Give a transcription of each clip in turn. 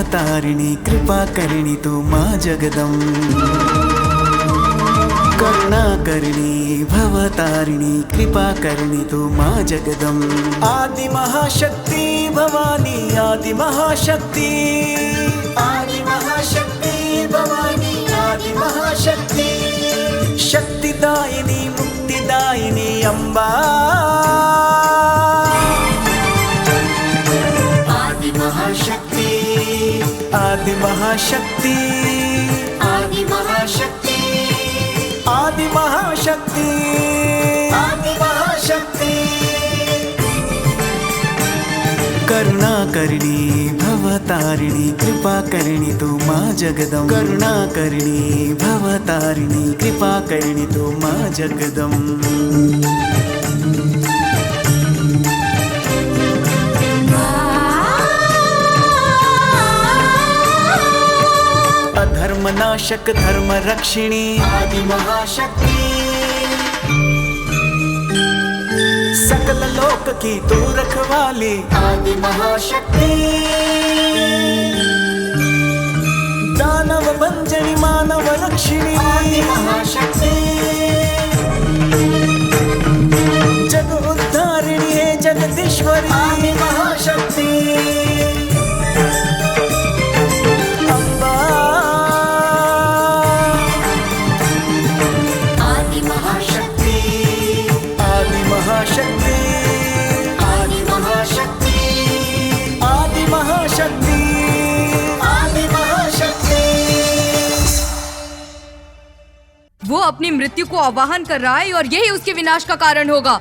भवतारिणी कृपाकरिणी तू माँ जगदम्ब। करुणाकरिणी भवतारिणी कृपाकरिणी तू माँ जगदम्ब। आदि महाशक्ति भवानी आदि महाशक्ति, आदि महाशक्ति भवानी आदि महाशक्ति, शक्तिदायिनी मुक्तिदायिनी अम्बा। आदि महाशक्ति, आदि महाशक्ति, आदि महाशक्ति, आदि महाशक्ति, आदि महाशक्ति। करुणाकरिणी भवतारिणी कृपाकरिणी तू माँ जगदम्ब। करुणाकरिणी भवतारिणी कृपाकरिणी तू माँ जगदम्ब। अधर्मनाशक धर्म रक्षिणी आदि महाशक्ति, सकल लोक की तू रखवाली आदि महाशक्ति। दानव भंजनी मानव रक्षिणी आदि महाशक्ति, जग उद्धारिणी है जगदीश्वरी आदि महाशक्ति। वो अपनी मृत्यु को आवाहन कर रहा है और यही उसके विनाश का कारण होगा।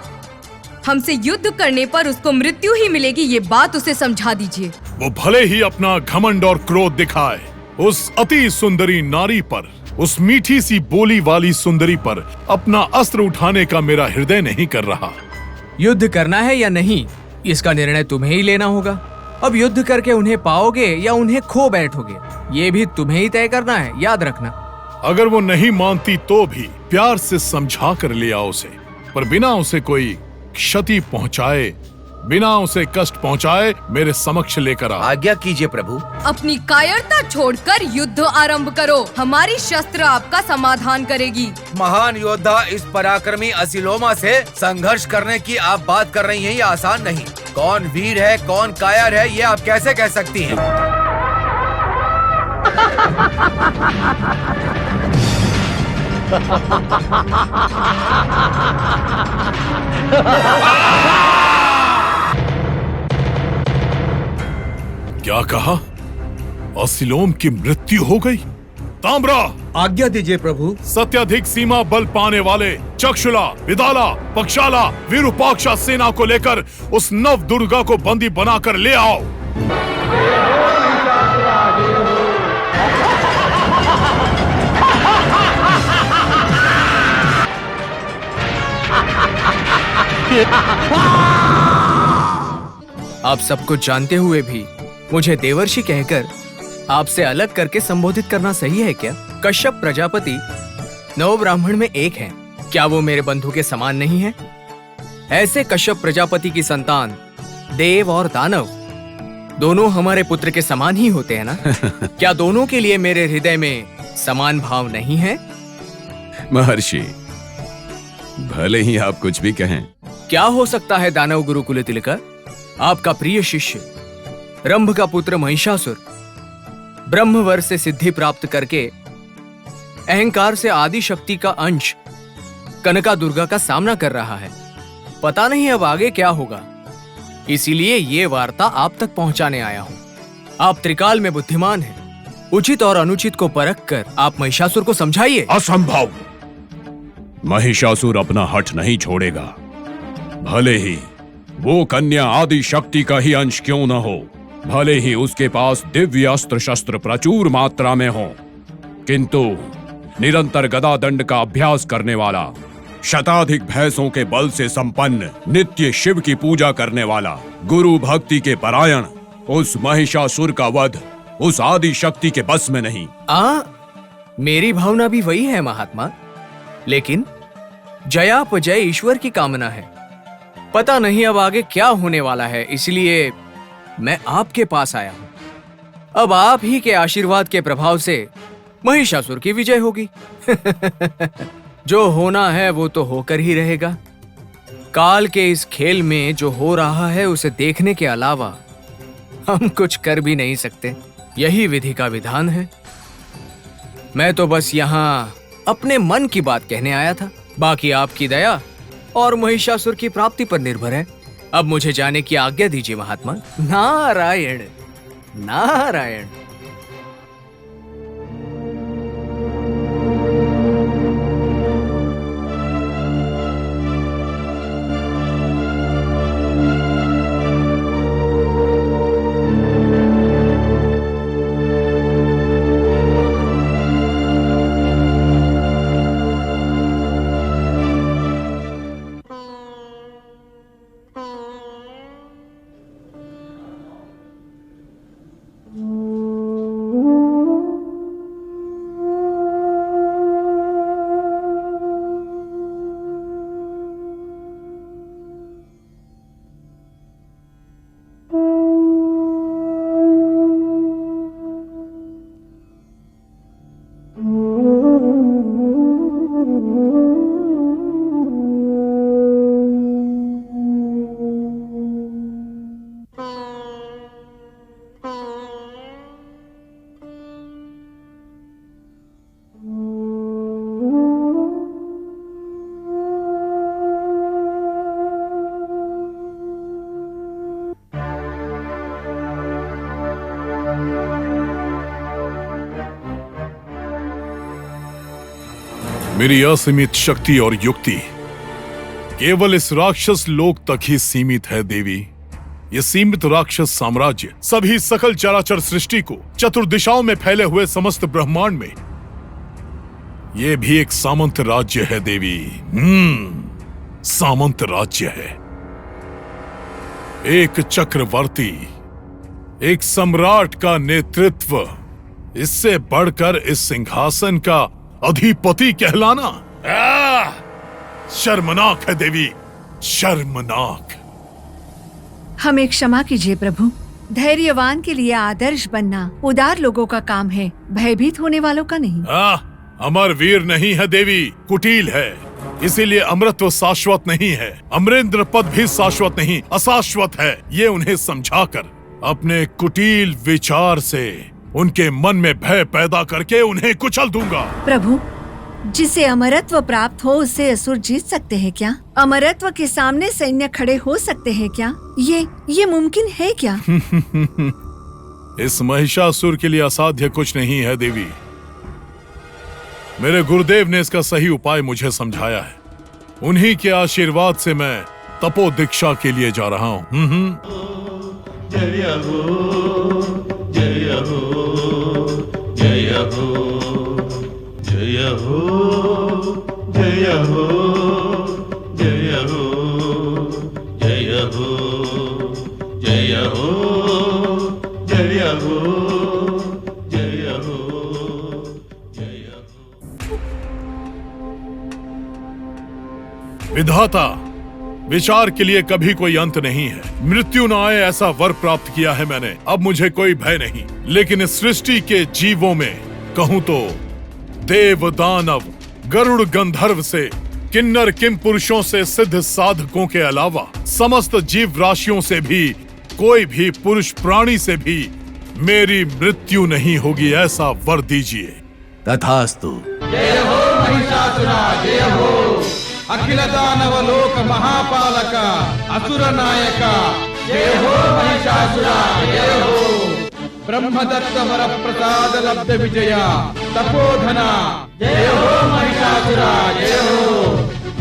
हमसे युद्ध करने पर उसको मृत्यु ही मिलेगी, ये बात उसे समझा दीजिए। वो भले ही अपना घमंड और क्रोध दिखाए, उस अति सुंदरी नारी पर, उस मीठी सी बोली वाली सुंदरी पर अपना अस्त्र उठाने का मेरा हृदय नहीं कर रहा। युद्ध करना है या नहीं, इसका निर्णय तुम्हें ही लेना होगा। अब युद्ध करके उन्हें पाओगे या उन्हें खो बैठोगे, ये भी तुम्हें ही तय करना है, याद रखना। अगर वो नहीं मानती तो भी प्यार से समझा कर ले आओ उसे, पर बिना उसे कोई क्षति पहुंचाए, बिना उसे कष्ट पहुंचाए मेरे समक्ष लेकर आओ। आज्ञा कीजिए प्रभु। अपनी कायरता छोड़कर युद्ध आरंभ करो, हमारी शस्त्र आपका समाधान करेगी। महान योद्धा इस पराक्रमी असिलोमा से संघर्ष करने की आप बात कर रही हैं, ये आसान नहीं। कौन वीर है कौन कायर है ये आप कैसे कह सकती हैं? क्या कहा? असिलोम की मृत्यु हो गई? ताम्रा, आज्ञा दीजिए प्रभु। सत्याधिक सीमा बल पाने वाले चक्षुला, विदाला, पक्षाला, विरूपाक्षा सेना को लेकर उस नव दुर्गा को बंदी बनाकर ले आओ। आप सब कुछ जानते हुए भी मुझे देवर्षि कहकर आपसे अलग करके संबोधित करना सही है क्या? कश्यप प्रजापति 9 ब्राह्मण में एक हैं। क्या वो मेरे बंधु के समान नहीं है? ऐसे कश्यप प्रजापति की संतान देव और दानव दोनों हमारे पुत्र के समान ही होते हैं ना? क्या दोनों के लिए मेरे हृदय में समान भाव नहीं है? महर्षि, भले ही आप कुछ भी कहें। क्या हो सकता है दानव गुरुकुल तिलकर? आपका प्रिय शिष्य रंभ का पुत्र महिषासुर ब्रह्मवर से सिद्धि प्राप्त करके अहंकार से आदि शक्ति का अंश कनका दुर्गा का सामना कर रहा है। पता नहीं अब आगे क्या होगा, इसीलिए ये वार्ता आप तक पहुंचाने आया हूं। आप त्रिकाल में बुद्धिमान हैं, उचित और अनुचित को परख कर आप महिषासुर को समझाइए। असंभव। महिषासुर अपना हठ नहीं छोड़ेगा, भले ही वो कन्या आदि शक्ति का ही अंश क्यों न हो, भले ही उसके पास दिव्य अस्त्र शस्त्र प्रचुर मात्रा में हो, किंतु निरंतर गदा दंड का अभ्यास करने वाला, शताधिक भैंसों के बल से संपन्न, नित्य शिव की पूजा करने वाला, गुरु भक्ति के परायण उस महिषासुर का वध उस आदि शक्ति के बस में नहीं। मेरी भावना भी वही है महात्मा, लेकिन जयापजय ईश्वर की कामना है। पता नहीं अब आगे क्या होने वाला है, इसलिए मैं आपके पास आया हूं। अब आप ही के आशीर्वाद के प्रभाव से महिषासुर की विजय होगी। जो होना है वो तो होकर ही रहेगा। काल के इस खेल में जो हो रहा है उसे देखने के अलावा हम कुछ कर भी नहीं सकते। यही विधि का विधान है। मैं तो बस यहाँ अपने मन की बात कहने आया था। बाकी आपकी दया और महिषासुर की प्राप्ति पर निर्भर है। अब मुझे जाने की आज्ञा दीजिए महात्मा। नारायण नारायण। मेरी असीमित शक्ति और युक्ति केवल इस राक्षस लोक तक ही सीमित है देवी। ये सीमित राक्षस साम्राज्य सभी सकल चराचर सृष्टि को चतुर्दिशाओं में फैले हुए समस्त ब्रह्मांड में ये भी एक सामंत राज्य है देवी। सामंत राज्य है। एक चक्रवर्ती, एक सम्राट का नेतृत्व, इससे बढ़कर इस सिंहासन का अधिपति कहलाना शर्मनाक है देवी, शर्मनाक। हमें क्षमा कीजिए प्रभु। धैर्यवान के लिए आदर्श बनना उदार लोगों का काम है, भयभीत होने वालों का नहीं। अमर वीर नहीं है देवी, कुटिल है। इसीलिए अमृतत्व शाश्वत नहीं है, अमरेंद्र पद भी शाश्वत नहीं, अशाश्वत है। ये उन्हें समझाकर अपने कुटिल विचार से उनके मन में भय पैदा करके उन्हें कुचल दूंगा। प्रभु, जिसे अमरत्व प्राप्त हो उससे असुर जीत सकते हैं क्या? अमरत्व के सामने सैन्य खड़े हो सकते हैं क्या? ये मुमकिन है क्या? इस महिषासुर के लिए असाध्य कुछ नहीं है देवी। मेरे गुरुदेव ने इसका सही उपाय मुझे समझाया है। उन्हीं के आशीर्वाद से मैं तपो दीक्षा के लिए जा रहा हूँ। जय हो, जय हो, जय हो, जय हो, जय हो, जय हो, जय हो, जय हो, जय हो, जय हो, जय हो। विधाता, विचार के लिए कभी कोई अंत नहीं है। मृत्यु न आए ऐसा वर प्राप्त किया है मैंने। अब मुझे कोई भय नहीं। लेकिन इस सृष्टि के जीवों में कहूं तो देव, दानव, गरुड़, गंधर्व से किन्नर, किम पुरुषों से सिद्ध साधकों के अलावा समस्त जीव राशियों से भी, कोई भी पुरुष प्राणी से भी मेरी मृत्यु नहीं होगी, ऐसा वर दीजिए। तथास्तु। जय हो महिषासुरा, जय हो अखिल दानव लोक महापालक असुर नायक। जय हो महिषासुरा, जय हो ब्रह्मदत्त वर प्रसाद लब्ध विजया तपोधना। जय हो महिषासुरा, जय हो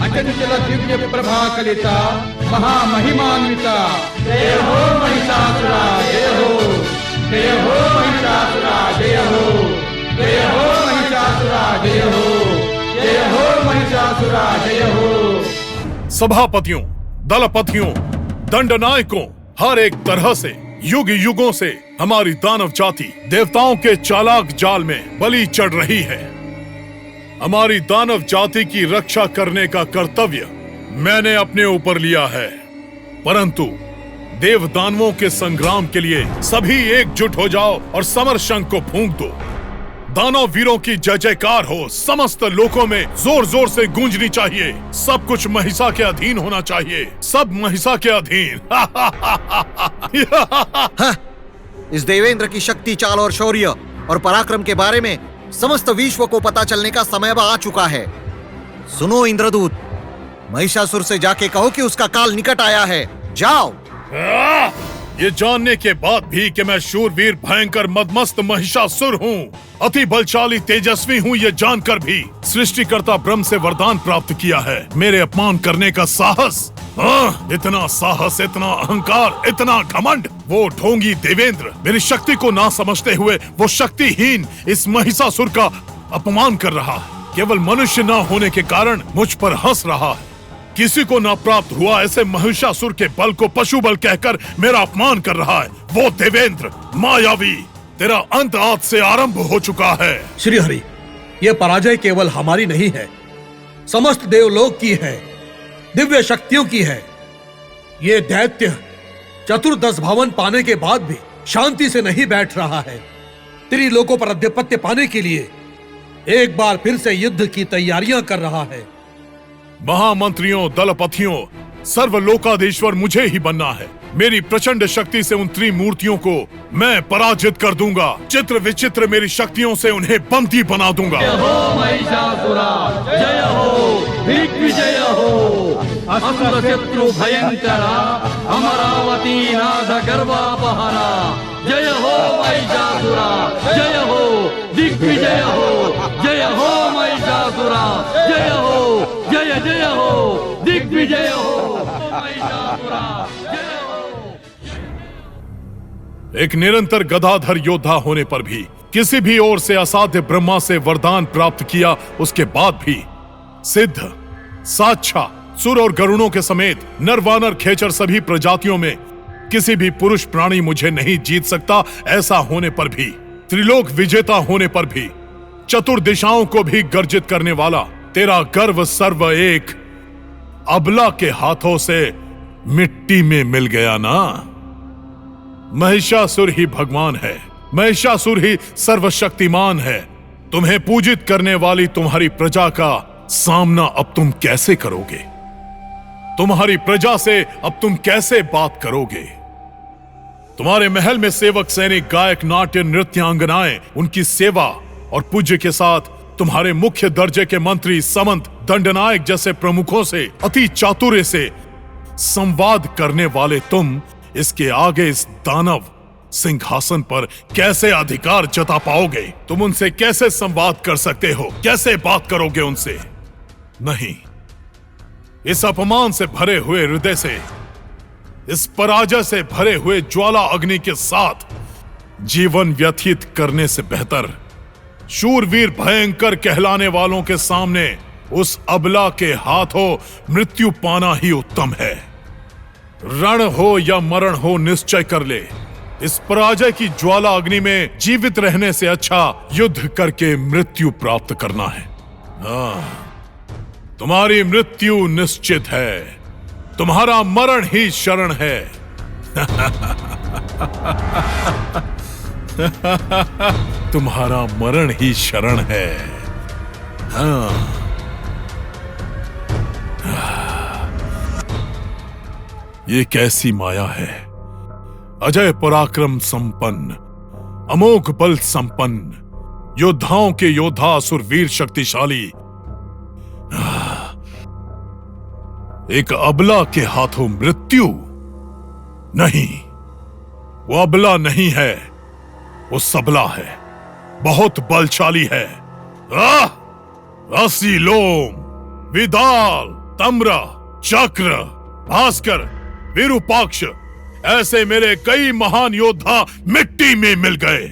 अचंचल दिव्य प्रभा कलिता महामहिमान्विता। जय हो महिषासुरा, जय हो, जय हो महिषासुरा, जय हो, जय हो महिषासुरा, जय हो, जय हो महिषासुरा, जय हो। सभापतियों, दलपतियों, दंडनायकों, हर एक तरह से युग युगों से हमारी दानव जाति देवताओं के चालाक जाल में बलि चढ़ रही है। हमारी दानव जाति की रक्षा करने का कर्तव्य मैंने अपने ऊपर लिया है, परंतु देव दानवों के संग्राम के लिए सभी एकजुट हो जाओ और समर शंख को फूंक दो। दानव वीरों की जय जयकार हो, समस्त लोकों में जोर जोर से गूंजनी चाहिए। सब कुछ महिषा के अधीन होना चाहिए, सब महिषा के अधीन। इस देवेंद्र की शक्ति, चाल और शौर्य और पराक्रम के बारे में समस्त विश्व को पता चलने का समय अब आ चुका है। सुनो इंद्रदूत, महिषासुर से जाके कहो कि उसका काल निकट आया है। जाओ। ये जानने के बाद भी कि मैं शूरवीर भयंकर मदमस्त महिषासुर हूँ, अति बलशाली तेजस्वी हूँ, ये जानकर भी सृष्टिकर्ता ब्रह्म से वरदान प्राप्त किया है मेरे अपमान करने का साहस। इतना साहस, इतना अहंकार, इतना घमंड। वो ढोंगी देवेंद्र मेरी शक्ति को ना समझते हुए वो शक्तिहीन इस महिषासुर का अपमान कर रहा है। केवल मनुष्य ना होने के कारण मुझ पर हंस रहा है। किसी को ना प्राप्त हुआ ऐसे महिषासुर के बल को पशु बल कहकर मेरा अपमान कर रहा है। वो देवेंद्र मायावी, तेरा अंत आज से आरंभ हो चुका है। श्री हरि, ये पराजय केवल हमारी नहीं है, समस्त देवलोक की है, दिव्य शक्तियों की है। ये दैत्य चतुर्दश भवन पाने के बाद भी शांति से नहीं बैठ रहा है। त्रिलोकों पर आधिपत्य पाने के लिए एक बार फिर से युद्ध की तैयारियां कर रहा है। महामंत्रियों, दलपतियों, सर्वलोकाधीश्वर मुझे ही बनना है। मेरी प्रचंड शक्ति से उन त्रिमूर्तियों को मैं पराजित कर दूंगा। चित्र विचित्र मेरी शक्तियों से उन्हें बंदी बना दूंगा। जय हो महिषासुरा, जय हो दिग्विजय हो, असुर शत्रु भयंकरा, अमरावती नाद गर्वापहरा। जय हो महिषासुरा, जय हो दिग्विजय हो, जय हो महिषासुरा, जय हो, जय जय हो दिग्विजय हो महिषासुरा, जय हो। एक निरंतर गदाधर योद्धा होने पर भी किसी भी ओर से असाध्य ब्रह्मा से वरदान प्राप्त किया, उसके बाद भी सिद्ध, साक्षा, सुर और गरुणों के समेत नर वानर खेचर सभी प्रजातियों में किसी भी पुरुष प्राणी मुझे नहीं जीत सकता। ऐसा होने पर भी, त्रिलोक विजेता होने पर भी, चतुर्दिशाओं को भी गर्जित करने वाला तेरा गर्व सर्व एक अबला के हाथों से मिट्टी में मिल गया ना। महिषासुर ही भगवान है, महिषासुर ही सर्वशक्तिमान है। तुम्हें पूजित करने वाली तुम्हारी प्रजा का सामना अब तुम कैसे करोगे? तुम्हारी प्रजा से अब तुम कैसे बात करोगे? तुम्हारे महल में सेवक, सैनिक, गायक, नाट्य, नृत्यांगनाएं, उनकी सेवा और पूज्य के साथ तुम्हारे मुख्य दर्जे के मंत्री, समंत, दंडनायक जैसे प्रमुखों से अति चातुर्य से संवाद करने वाले तुम इसके आगे इस दानव सिंहासन पर कैसे अधिकार जता पाओगे? तुम उनसे कैसे संवाद कर सकते हो? कैसे बात करोगे उनसे? नहीं, इस अपमान से भरे हुए हृदय से, इस पराजय से भरे हुए ज्वाला अग्नि के साथ जीवन व्यतीत करने से बेहतर शूरवीर भयंकर कहलाने वालों के सामने उस अबला के हाथों मृत्यु पाना ही उत्तम है। रण हो या मरण हो, निश्चय कर ले, इस पराजय की ज्वाला अग्नि में जीवित रहने से अच्छा युद्ध करके मृत्यु प्राप्त करना है। तुम्हारी मृत्यु निश्चित है, तुम्हारा मरण ही शरण है। तुम्हारा मरण ही शरण है। ये कैसी माया है? अजय पराक्रम संपन्न, अमोघ बल संपन्न, योद्धाओं के योद्धा, असुरवीर शक्तिशाली, एक अबला के हाथों मृत्यु? नहीं, वो अबला नहीं है, वो सबला है, बहुत बलशाली है। असीलोम, विदाल, तम्र, चक्र, भास्कर, विरूपाक्ष, ऐसे मेरे कई महान योद्धा मिट्टी में मिल गए।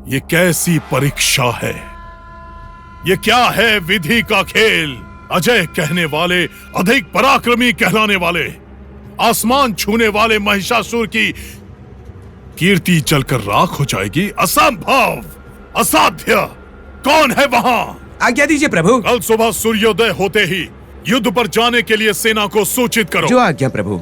ये कैसी परीक्षा है? ये क्या है विधि का खेल? अजय कहने वाले, अधिक पराक्रमी कहलाने वाले, आसमान छूने वाले महिषासुर की कीर्ति जलकर राख हो जाएगी? असंभव, असाध्य। कौन है वहां? आज्ञा दीजिए प्रभु। कल सुबह सूर्योदय होते ही युद्ध पर जाने के लिए सेना को सूचित करो। जो आज्ञा प्रभु।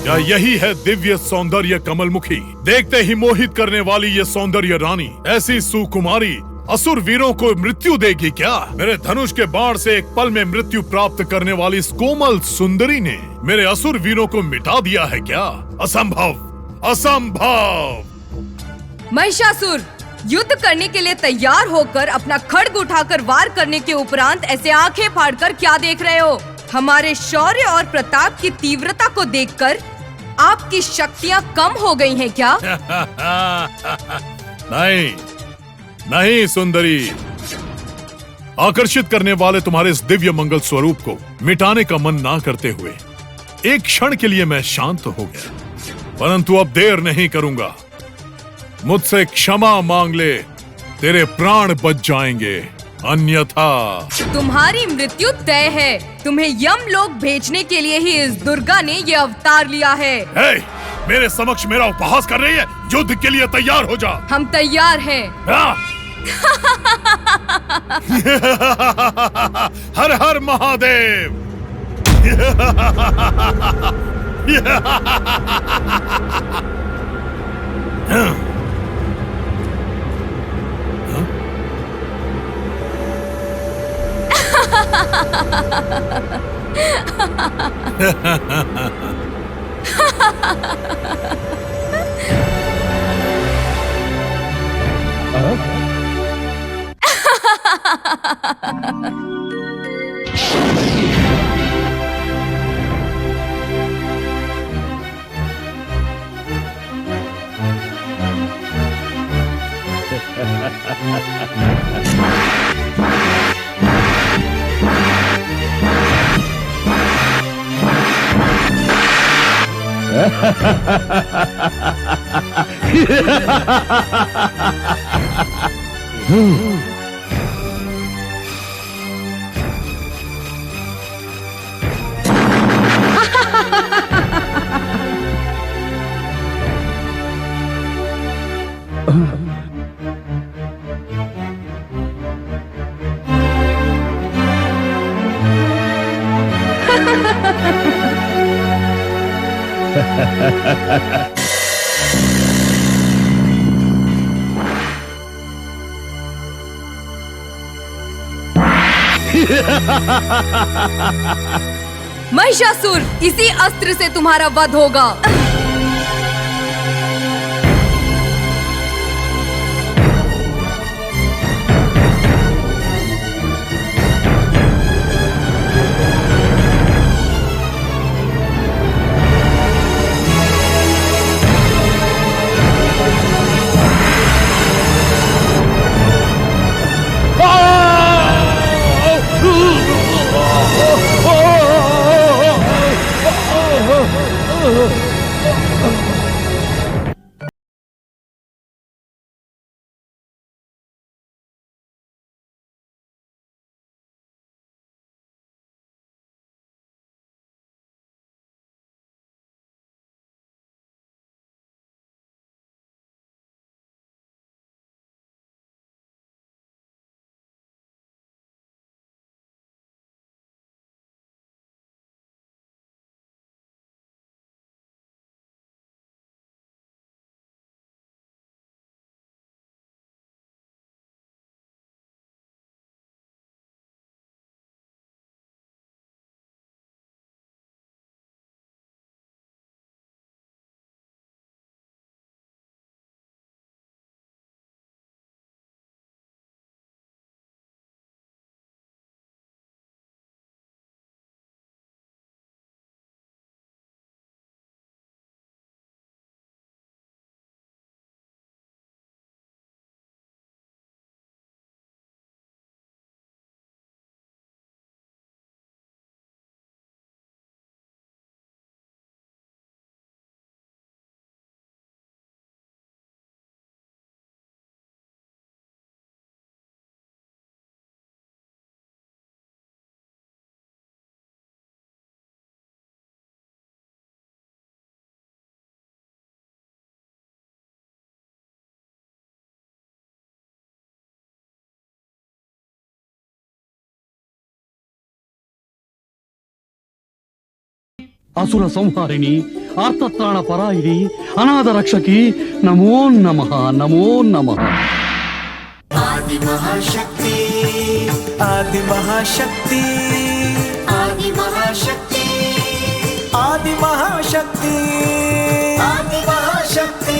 क्या यही है दिव्य सौंदर्य कमलमुखी? देखते ही मोहित करने वाली ये सौंदर्य रानी, ऐसी सुकुमारी असुर वीरों को मृत्यु देगी क्या? मेरे धनुष के बाण से एक पल में मृत्यु प्राप्त करने वाली इस कोमल सुंदरी ने मेरे असुर वीरों को मिटा दिया है क्या? असंभव, असंभव। महिषासुर, युद्ध करने के लिए तैयार होकर अपना खड्ग उठाकर वार करने के उपरांत ऐसे आंखें फाड़कर क्या देख रहे हो? हमारे शौर्य और प्रताप की तीव्रता को देखकर आपकी शक्तियां कम हो गई हैं क्या? नहीं, नहीं सुंदरी। आकर्षित करने वाले तुम्हारे इस दिव्य मंगल स्वरूप को मिटाने का मन ना करते हुए एक क्षण के लिए मैं शांत हो गया, परंतु अब देर नहीं करूंगा। मुझसे क्षमा मांग ले, तेरे प्राण बच जाएंगे, अन्यथा तुम्हारी मृत्यु तय है। तुम्हें यमलोक भेजने के लिए ही इस दुर्गा ने ये अवतार लिया है। हे, मेरे समक्ष मेरा उपहास कर रही है? युद्ध के लिए तैयार हो जा। हम तैयार हैं। हर हर महादेव। महिषासुर, इसी अस्त्र से तुम्हारा वध होगा। అసుర సంహారిణి ఆర్తత్రాణ పరాయిని అనాథ రక్షకి నమో నమః నమో నమః. आदि महाशक्ति आदि महाशक्ति आदि महाशक्ति आदि महाशक्ति आदि महाशक्ति